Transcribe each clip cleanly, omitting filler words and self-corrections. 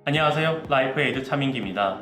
안녕하세요. 라이프에이드 차민기입니다.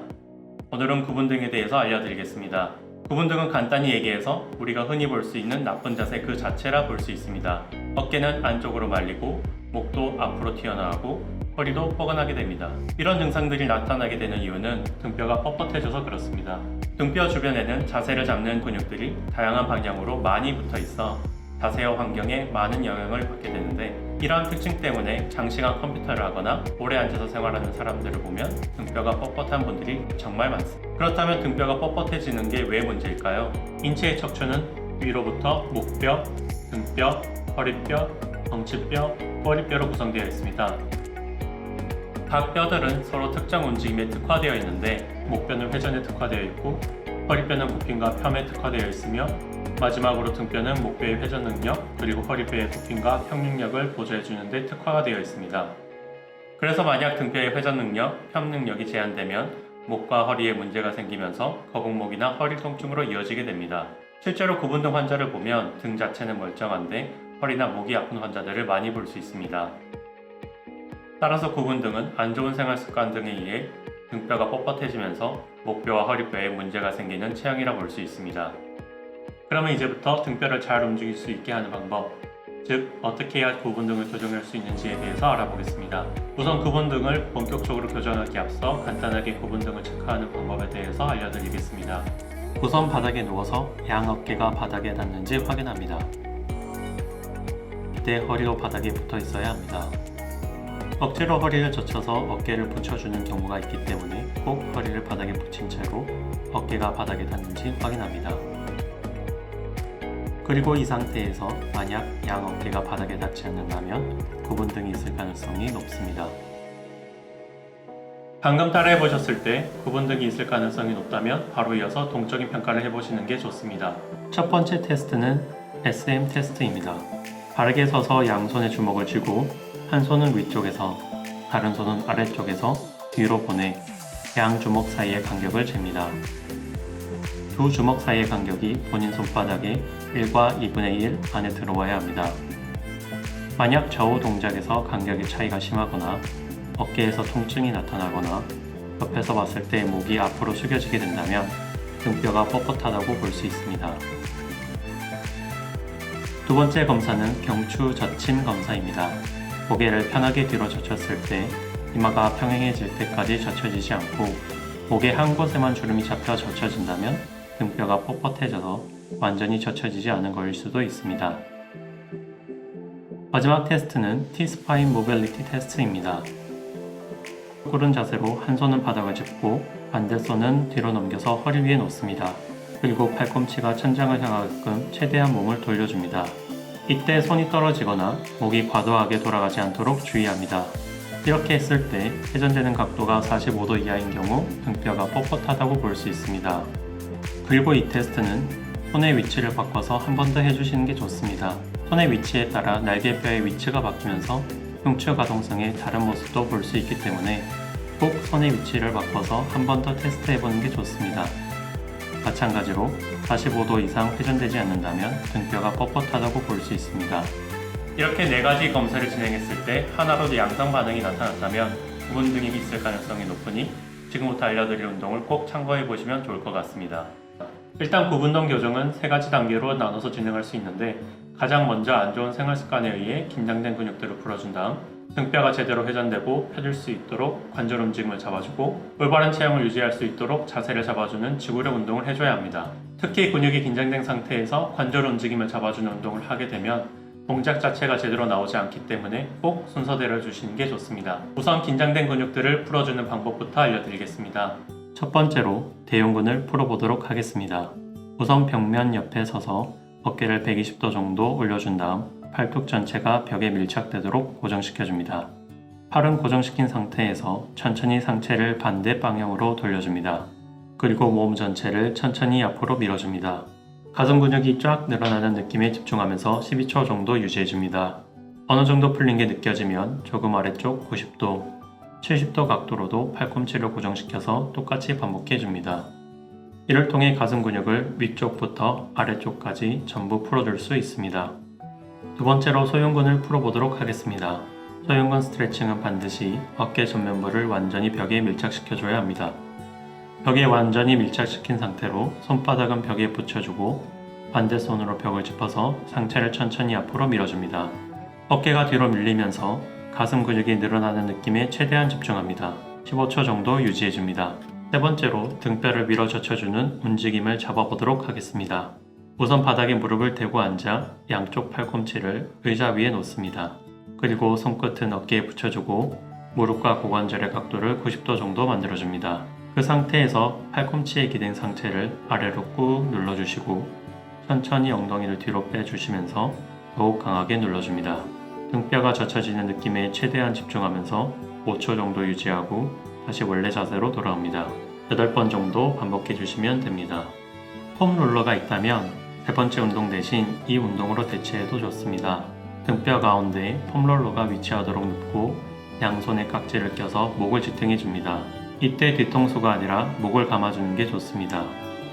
오늘은 구분등에 대해서 알려드리겠습니다. 구분등은 간단히 얘기해서 우리가 흔히 볼 수 있는 나쁜 자세 그 자체라 볼 수 있습니다. 어깨는 안쪽으로 말리고 목도 앞으로 튀어나오고 허리도 뻐근하게 됩니다. 이런 증상들이 나타나게 되는 이유는 등뼈가 뻣뻣해져서 그렇습니다. 등뼈 주변에는 자세를 잡는 근육들이 다양한 방향으로 많이 붙어 있어 자세와 환경에 많은 영향을 받게 되는데, 이러한 특징 때문에 장시간 컴퓨터를 하거나 오래 앉아서 생활하는 사람들을 보면 등뼈가 뻣뻣한 분들이 정말 많습니다. 그렇다면 등뼈가 뻣뻣해지는 게 왜 문제일까요? 인체의 척추는 위로부터 목뼈, 등뼈, 허리뼈, 엉치뼈, 꼬리뼈로 구성되어 있습니다. 각 뼈들은 서로 특정 움직임에 특화되어 있는데, 목뼈는 회전에 특화되어 있고 허리뼈는 굽힘과 펴에 특화되어 있으며, 마지막으로 등뼈는 목뼈의 회전 능력 그리고 허리뼈의 굽힘과 평능력을 보조해주는 데 특화가 되어 있습니다. 그래서 만약 등뼈의 회전 능력, 펴 능력이 제한되면 목과 허리에 문제가 생기면서 거북목이나 허리 통증으로 이어지게 됩니다. 실제로 구분등 환자를 보면 등 자체는 멀쩡한데 허리나 목이 아픈 환자들을 많이 볼 수 있습니다. 따라서 구분등은 안 좋은 생활 습관 등에 의해 등뼈가 뻣뻣해지면서 목뼈와 허리뼈에 문제가 생기는 체형이라 볼 수 있습니다. 그러면 이제부터 등뼈를 잘 움직일 수 있게 하는 방법, 즉 어떻게 해야 구분등을 교정할 수 있는지에 대해서 알아보겠습니다. 우선 구분등을 본격적으로 교정하기 앞서 간단하게 구분등을 체크하는 방법에 대해서 알려드리겠습니다. 우선 바닥에 누워서 양 어깨가 바닥에 닿는지 확인합니다. 이때 허리도 바닥에 붙어 있어야 합니다. 억지로 허리를 젖혀서 어깨를 붙여주는 경우가 있기 때문에 꼭 허리를 바닥에 붙인 채로 어깨가 바닥에 닿는지 확인합니다. 그리고 이 상태에서 만약 양 어깨가 바닥에 닿지 않는다면 구분등이 있을 가능성이 높습니다. 방금 따라해 보셨을 때 구분등이 있을 가능성이 높다면 바로 이어서 동적인 평가를 해보시는 게 좋습니다. 첫 번째 테스트는 SM 테스트입니다. 바르게 서서 양손에 주먹을 쥐고 한 손은 위쪽에서 다른 손은 아래쪽에서 뒤로 보내 양 주먹 사이의 간격을 잽니다. 두 주먹 사이의 간격이 본인 손바닥의 1과 2분의 1 안에 들어와야 합니다. 만약 좌우 동작에서 간격의 차이가 심하거나 어깨에서 통증이 나타나거나 옆에서 봤을 때 목이 앞으로 숙여지게 된다면 등뼈가 뻣뻣하다고 볼 수 있습니다. 두 번째 검사는 경추 젖힘 검사입니다. 고개를 편하게 뒤로 젖혔을 때 이마가 평행해질 때까지 젖혀지지 않고 목의 한 곳에만 주름이 잡혀 젖혀진다면 등뼈가 뻣뻣해져서 완전히 젖혀지지 않은 것일 수도 있습니다. 마지막 테스트는 T-스파인 모빌리티 테스트입니다. 꿇은 자세로 한 손은 바닥을 짚고 반대 손은 뒤로 넘겨서 허리 위에 놓습니다. 그리고 팔꿈치가 천장을 향하게끔 최대한 몸을 돌려줍니다. 이때 손이 떨어지거나 목이 과도하게 돌아가지 않도록 주의합니다. 이렇게 했을 때 회전되는 각도가 45도 이하인 경우 등뼈가 뻣뻣하다고 볼 수 있습니다. 그리고 이 테스트는 손의 위치를 바꿔서 한 번 더 해주시는 게 좋습니다. 손의 위치에 따라 날개뼈의 위치가 바뀌면서 흉추 가동성의 다른 모습도 볼 수 있기 때문에 꼭 손의 위치를 바꿔서 한 번 더 테스트 해보는 게 좋습니다. 마찬가지로 45도 이상 회전되지 않는다면 등뼈가 뻣뻣하다고 볼 수 있습니다. 이렇게 4가지 검사를 진행했을 때 하나로도 양성 반응이 나타났다면 구분등이 있을 가능성이 높으니 지금부터 알려드릴 운동을 꼭 참고해 보시면 좋을 것 같습니다. 일단 구분등 교정은 3가지 단계로 나눠서 진행할 수 있는데, 가장 먼저 안 좋은 생활 습관에 의해 긴장된 근육들을 풀어준 다음 등뼈가 제대로 회전되고 펴질 수 있도록 관절 움직임을 잡아주고 올바른 체형을 유지할 수 있도록 자세를 잡아주는 지구력 운동을 해줘야 합니다. 특히 근육이 긴장된 상태에서 관절 움직임을 잡아주는 운동을 하게 되면 동작 자체가 제대로 나오지 않기 때문에 꼭 순서대로 해주시는 게 좋습니다. 우선 긴장된 근육들을 풀어주는 방법부터 알려드리겠습니다. 첫 번째로 대흉근을 풀어보도록 하겠습니다. 우선 벽면 옆에 서서 어깨를 120도 정도 올려준 다음 팔뚝 전체가 벽에 밀착되도록 고정시켜줍니다. 팔은 고정시킨 상태에서 천천히 상체를 반대 방향으로 돌려줍니다. 그리고 몸 전체를 천천히 앞으로 밀어줍니다. 가슴 근육이 쫙 늘어나는 느낌에 집중하면서 12초 정도 유지해줍니다. 어느 정도 풀린 게 느껴지면 조금 아래쪽 90도, 70도 각도로도 팔꿈치를 고정시켜서 똑같이 반복해줍니다. 이를 통해 가슴 근육을 위쪽부터 아래쪽까지 전부 풀어줄 수 있습니다. 두 번째로 소흉근을 풀어보도록 하겠습니다. 소형근 스트레칭은 반드시 어깨 전면부를 완전히 벽에 밀착시켜줘야 합니다. 벽에 완전히 밀착시킨 상태로 손바닥은 벽에 붙여주고 반대손으로 벽을 짚어서 상체를 천천히 앞으로 밀어줍니다. 어깨가 뒤로 밀리면서 가슴 근육이 늘어나는 느낌에 최대한 집중합니다. 15초 정도 유지해줍니다. 세 번째로 등뼈를 밀어 젖혀주는 움직임을 잡아보도록 하겠습니다. 우선 바닥에 무릎을 대고 앉아 양쪽 팔꿈치를 의자 위에 놓습니다. 그리고 손끝은 어깨에 붙여주고 무릎과 고관절의 각도를 90도 정도 만들어줍니다. 그 상태에서 팔꿈치에 기댄 상체를 아래로 꾹 눌러주시고 천천히 엉덩이를 뒤로 빼주시면서 더욱 강하게 눌러줍니다. 등뼈가 젖혀지는 느낌에 최대한 집중하면서 5초 정도 유지하고 다시 원래 자세로 돌아옵니다. 8번 정도 반복해 주시면 됩니다. 폼 롤러가 있다면 세 번째 운동 대신 이 운동으로 대체해도 좋습니다. 등뼈 가운데 폼 롤러가 위치하도록 눕고 양손에 깍지를 껴서 목을 지탱해 줍니다. 이때 뒤통수가 아니라 목을 감아주는 게 좋습니다.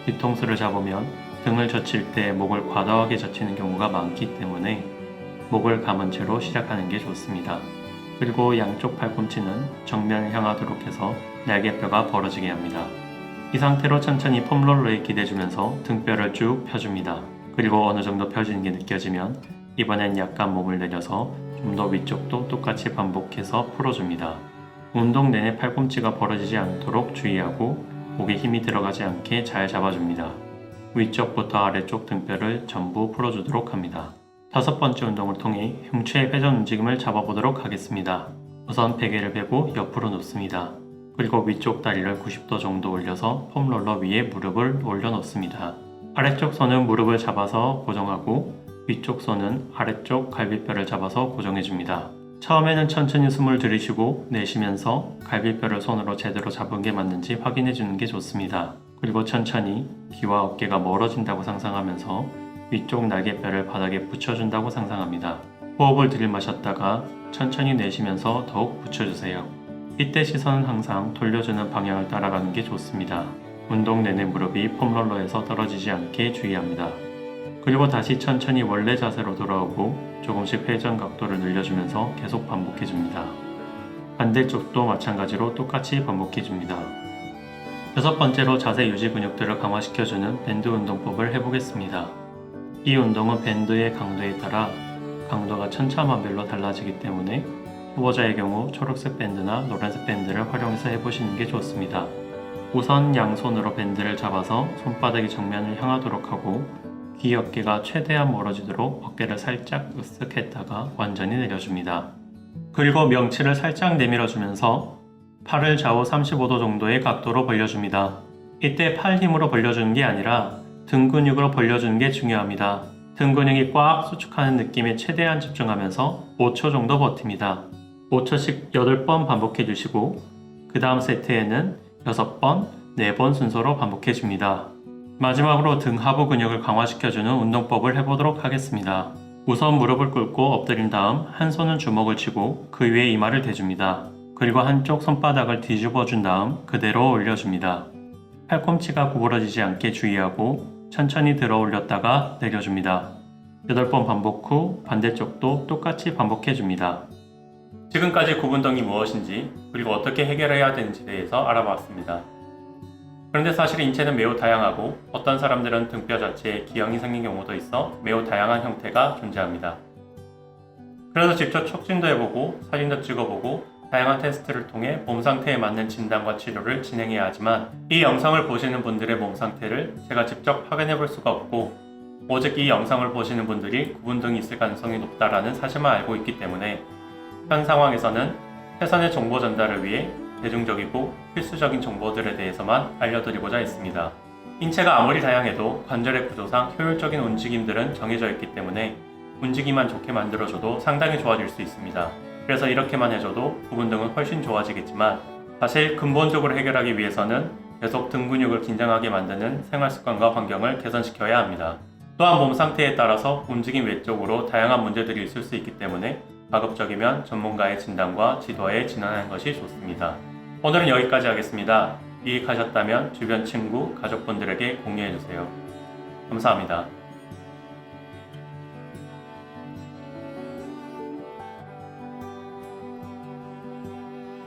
뒤통수를 잡으면 등을 젖힐 때 목을 과도하게 젖히는 경우가 많기 때문에 목을 감은 채로 시작하는 게 좋습니다. 그리고 양쪽 팔꿈치는 정면을 향하도록 해서 날개뼈가 벌어지게 합니다. 이 상태로 천천히 폼롤러에 기대주면서 등뼈를 쭉 펴줍니다. 그리고 어느 정도 펴지는 게 느껴지면 이번엔 약간 몸을 내려서 좀 더 위쪽도 똑같이 반복해서 풀어줍니다. 운동 내내 팔꿈치가 벌어지지 않도록 주의하고 목에 힘이 들어가지 않게 잘 잡아줍니다. 위쪽부터 아래쪽 등뼈를 전부 풀어주도록 합니다. 5번째 운동을 통해 흉추의 회전 움직임을 잡아보도록 하겠습니다. 우선 베개를 베고 옆으로 눕습니다. 그리고 위쪽 다리를 90도 정도 올려서 폼롤러 위에 무릎을 올려놓습니다. 아래쪽 손은 무릎을 잡아서 고정하고 위쪽 손은 아래쪽 갈비뼈를 잡아서 고정해줍니다. 처음에는 천천히 숨을 들이쉬고 내쉬면서 갈비뼈를 손으로 제대로 잡은 게 맞는지 확인해주는 게 좋습니다. 그리고 천천히 귀와 어깨가 멀어진다고 상상하면서 위쪽 날개뼈를 바닥에 붙여준다고 상상합니다. 호흡을 들이마셨다가 천천히 내쉬면서 더욱 붙여주세요. 이때 시선은 항상 돌려주는 방향을 따라가는 게 좋습니다. 운동 내내 무릎이 폼롤러에서 떨어지지 않게 주의합니다. 그리고 다시 천천히 원래 자세로 돌아오고 조금씩 회전 각도를 늘려주면서 계속 반복해줍니다. 반대쪽도 마찬가지로 똑같이 반복해줍니다. 6번째로 자세 유지 근육들을 강화시켜주는 밴드 운동법을 해보겠습니다. 이 운동은 밴드의 강도에 따라 강도가 천차만별로 달라지기 때문에 초보자의 경우 초록색 밴드나 노란색 밴드를 활용해서 해보시는 게 좋습니다. 우선 양손으로 밴드를 잡아서 손바닥이 정면을 향하도록 하고 귀 어깨가 최대한 멀어지도록 어깨를 살짝 으쓱 했다가 완전히 내려줍니다. 그리고 명치를 살짝 내밀어주면서 팔을 좌우 35도 정도의 각도로 벌려줍니다. 이때 팔 힘으로 벌려주는 게 아니라 등 근육으로 벌려주는 게 중요합니다. 등 근육이 꽉 수축하는 느낌에 최대한 집중하면서 5초 정도 버팁니다. 5초씩 8번 반복해 주시고 그 다음 세트에는 6번, 4번 순서로 반복해 줍니다. 마지막으로 등 하부 근육을 강화시켜주는 운동법을 해보도록 하겠습니다. 우선 무릎을 꿇고 엎드린 다음 한 손은 주먹을 쥐고 그 위에 이마를 대줍니다. 그리고 한쪽 손바닥을 뒤집어 준 다음 그대로 올려줍니다. 팔꿈치가 구부러지지 않게 주의하고 천천히 들어 올렸다가 내려줍니다. 8번 반복 후 반대쪽도 똑같이 반복해줍니다. 지금까지 구분등이 무엇인지 그리고 어떻게 해결해야 되는지에 대해서 알아봤습니다. 그런데 사실 인체는 매우 다양하고 어떤 사람들은 등뼈 자체에 기형이 생긴 경우도 있어 매우 다양한 형태가 존재합니다. 그래서 직접 촉진도 해보고 사진도 찍어보고 다양한 테스트를 통해 몸 상태에 맞는 진단과 치료를 진행해야 하지만 이 영상을 보시는 분들의 몸 상태를 제가 직접 확인해 볼 수가 없고 오직 이 영상을 보시는 분들이 구분등이 있을 가능성이 높다라는 사실만 알고 있기 때문에 현 상황에서는 최선의 정보 전달을 위해 대중적이고 필수적인 정보들에 대해서만 알려드리고자 했습니다. 인체가 아무리 다양해도 관절의 구조상 효율적인 움직임들은 정해져 있기 때문에 움직임만 좋게 만들어줘도 상당히 좋아질 수 있습니다. 그래서 이렇게만 해줘도 구분등은 훨씬 좋아지겠지만 사실 근본적으로 해결하기 위해서는 계속 등 근육을 긴장하게 만드는 생활습관과 환경을 개선시켜야 합니다. 또한 몸 상태에 따라서 움직임 외적으로 다양한 문제들이 있을 수 있기 때문에 가급적이면 전문가의 진단과 지도에 진행하는 것이 좋습니다. 오늘은 여기까지 하겠습니다. 유익하셨다면 주변 친구, 가족분들에게 공유해주세요. 감사합니다.